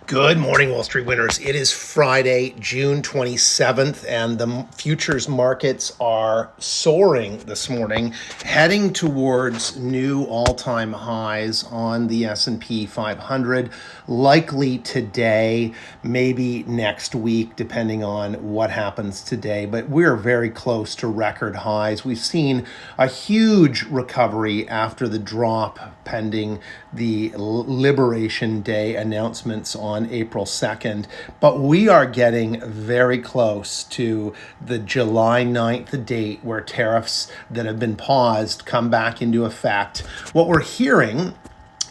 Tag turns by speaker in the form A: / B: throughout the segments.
A: Good morning, Wall Street winners. It is Friday, June 27th, and the futures markets are soaring this morning, heading towards new all-time highs on the S&P 500, likely today, maybe next week, depending on what happens today. But we're very close to record highs. We've seen a huge recovery after the drop pending the Liberation Day announcements on April 2nd, but we are getting very close to the July 9th date where tariffs that have been paused come back into effect. What we're hearing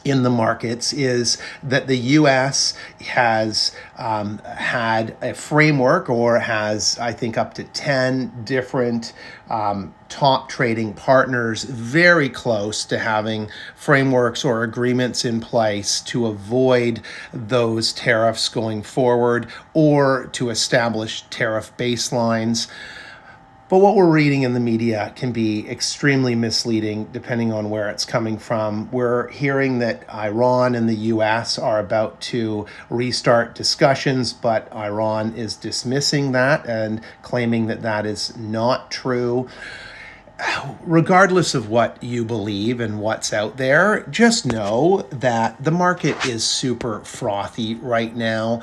A: in the markets is that the U.S. has had a framework, or has, I think, up to 10 different top trading partners very close to having frameworks or agreements in place to avoid those tariffs going forward, or to establish tariff baselines. But what we're reading in the media can be extremely misleading depending on where it's coming from. We're hearing that Iran and the US are about to restart discussions, but Iran is dismissing that and claiming that that is not true. Regardless of what you believe and what's out there, just know that the market is super frothy right now.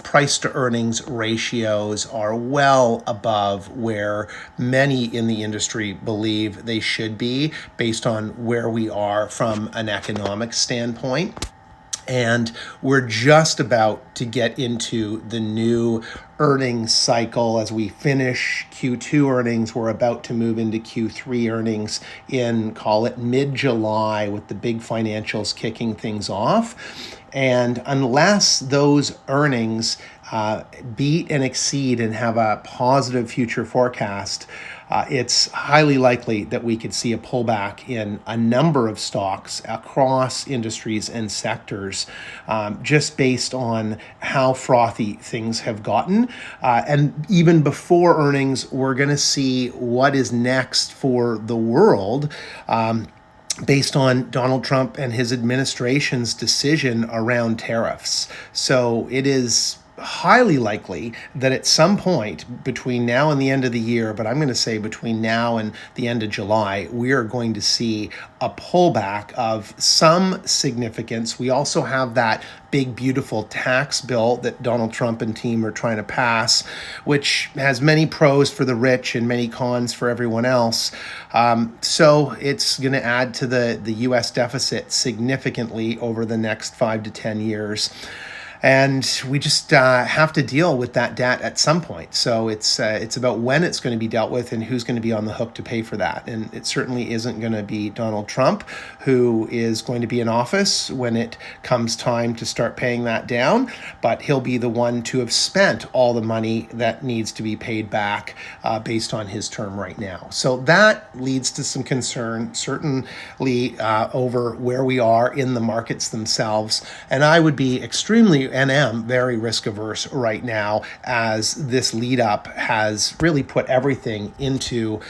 A: Price to earnings ratios are well above where many in the industry believe they should be based on where we are from an economic standpoint. And we're just about to get into the new earnings cycle. As we finish Q2 earnings, we're about to move into Q3 earnings in, call it, mid-July, with the big financials kicking things off. And unless those earnings beat and exceed and have a positive future forecast, it's highly likely that we could see a pullback in a number of stocks across industries and sectors, just based on how frothy things have gotten. And even before earnings, we're going to see what is next for the world, based on Donald Trump and his administration's decision around tariffs. So it is highly likely that at some point between now and the end of the year, but I'm going to say between now and the end of July, we are going to see a pullback of some significance. We also have that big, beautiful tax bill that Donald Trump and team are trying to pass, which has many pros for the rich and many cons for everyone else. So it's going to add to the U.S. deficit significantly over the next 5 to 10 years. And we just have to deal with that debt at some point. So it's about when it's going to be dealt with and who's going to be on the hook to pay for that. And it certainly isn't going to be Donald Trump, who is going to be in office when it comes time to start paying that down. But he'll be the one to have spent all the money that needs to be paid back based on his term right now. So that leads to some concern, certainly over where we are in the markets themselves. And I would be extremely and am very risk averse right now, as this lead up has really put everything into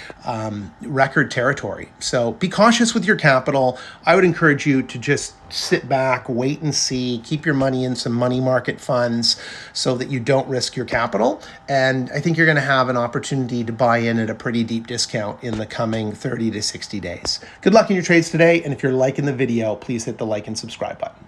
A: record territory. So be cautious with your capital. I would encourage you to just sit back, wait and see, keep your money in some money market funds so that you don't risk your capital. And I think you're going to have an opportunity to buy in at a pretty deep discount in the coming 30 to 60 days. Good luck in your trades today. And if you're liking the video, please hit the like and subscribe button.